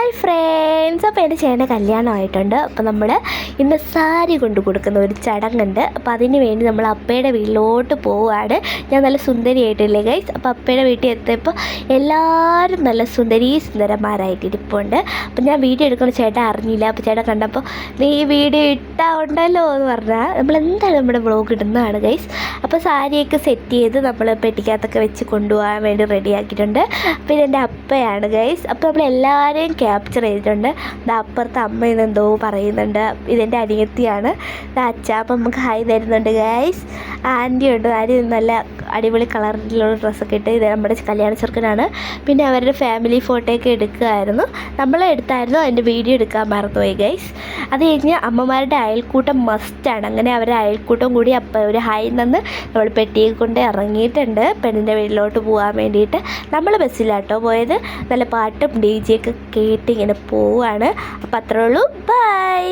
Hi friends, അപ്പോൾ എൻ്റെ ചേട്ടൻ്റെ കല്യാണമായിട്ടുണ്ട്. അപ്പോൾ നമ്മൾ ഇന്ന് സാരി കൊണ്ട് കൊടുക്കുന്ന ഒരു ചടങ്ങുണ്ട്. അപ്പോൾ അതിന് വേണ്ടി നമ്മൾ അപ്പയുടെ വീട്ടിലോട്ട് പോവുകയാണ്. ഞാൻ നല്ല സുന്ദരിയായിട്ടില്ലേ ഗൈസ്. അപ്പോൾ അപ്പയുടെ വീട്ടിൽ എത്തിയപ്പോൾ എല്ലാവരും നല്ല സുന്ദരന്മാരായിട്ട് ഇരിപ്പുണ്ട്. അപ്പോൾ ഞാൻ വീഡിയോ എടുക്കുന്ന ചേട്ടൻ അറിഞ്ഞില്ല. അപ്പോൾ ചേട്ടൻ കണ്ടപ്പോൾ നീ വീഡിയോ ഇട്ടാൽ ഉണ്ടല്ലോ എന്ന് പറഞ്ഞാൽ നമ്മളെന്തായാലും നമ്മുടെ വ്ളോഗ് ഇടുന്നതാണ് ഗൈസ്. അപ്പോൾ സാരിയൊക്കെ സെറ്റ് ചെയ്ത് നമ്മൾ പെട്ടിക്കകത്തൊക്കെ വെച്ച് കൊണ്ടുപോകാൻ വേണ്ടി റെഡിയാക്കിയിട്ടുണ്ട്. അപ്പോൾ ഇതെൻ്റെ അപ്പയാണ് ഗൈസ്. അപ്പോൾ നമ്മളെല്ലാവരെയും ക്യാപ്ചർ ചെയ്തിട്ടുണ്ട്. അപ്പുറത്ത് അമ്മ ഇതെന്തോ പറയുന്നുണ്ട്. ഇതെൻ്റെ അനിയത്തിയാണ്. അച്ഛാപ്പം നമുക്ക് ഹായ് തരുന്നുണ്ട് ഗൈസ്. ആൻറ്റി ഉണ്ട്. ആൻറ്റി നല്ല അടിപൊളി കളറിലുള്ള ഡ്രസ്സൊക്കെ ഇട്ട് ഇത് നമ്മുടെ കല്യാണ ചെറുക്കനാണ്. പിന്നെ അവരുടെ ഫാമിലി ഫോട്ടോയൊക്കെ എടുക്കുമായിരുന്നു. നമ്മളെ എടുത്തായിരുന്നു. അതിൻ്റെ വീഡിയോ എടുക്കാൻ മറന്നുപോയി ഗൈസ്. അത് കഴിഞ്ഞ് അമ്മമാരുടെ അയൽക്കൂട്ടം മസ്റ്റാണ്. അങ്ങനെ അവരുടെ അയൽക്കൂട്ടം കൂടി അപ്പം ഒരു ഹായ് നിന്ന് നമ്മൾ പെട്ടിയെ കൊണ്ട് ഇറങ്ങിയിട്ടുണ്ട് പെണ്ണിൻ്റെ വീട്ടിലോട്ട് പോകാൻ വേണ്ടിയിട്ട്. നമ്മൾ ബസ്സിലാട്ടോ പോയത്. നല്ല പാട്ടും DJ ഒക്കെ കേട്ട് ഇങ്ങനെ പോവുകയാണ്. അപ്പോൾ അത്രേ ഉള്ളൂ. ബൈ.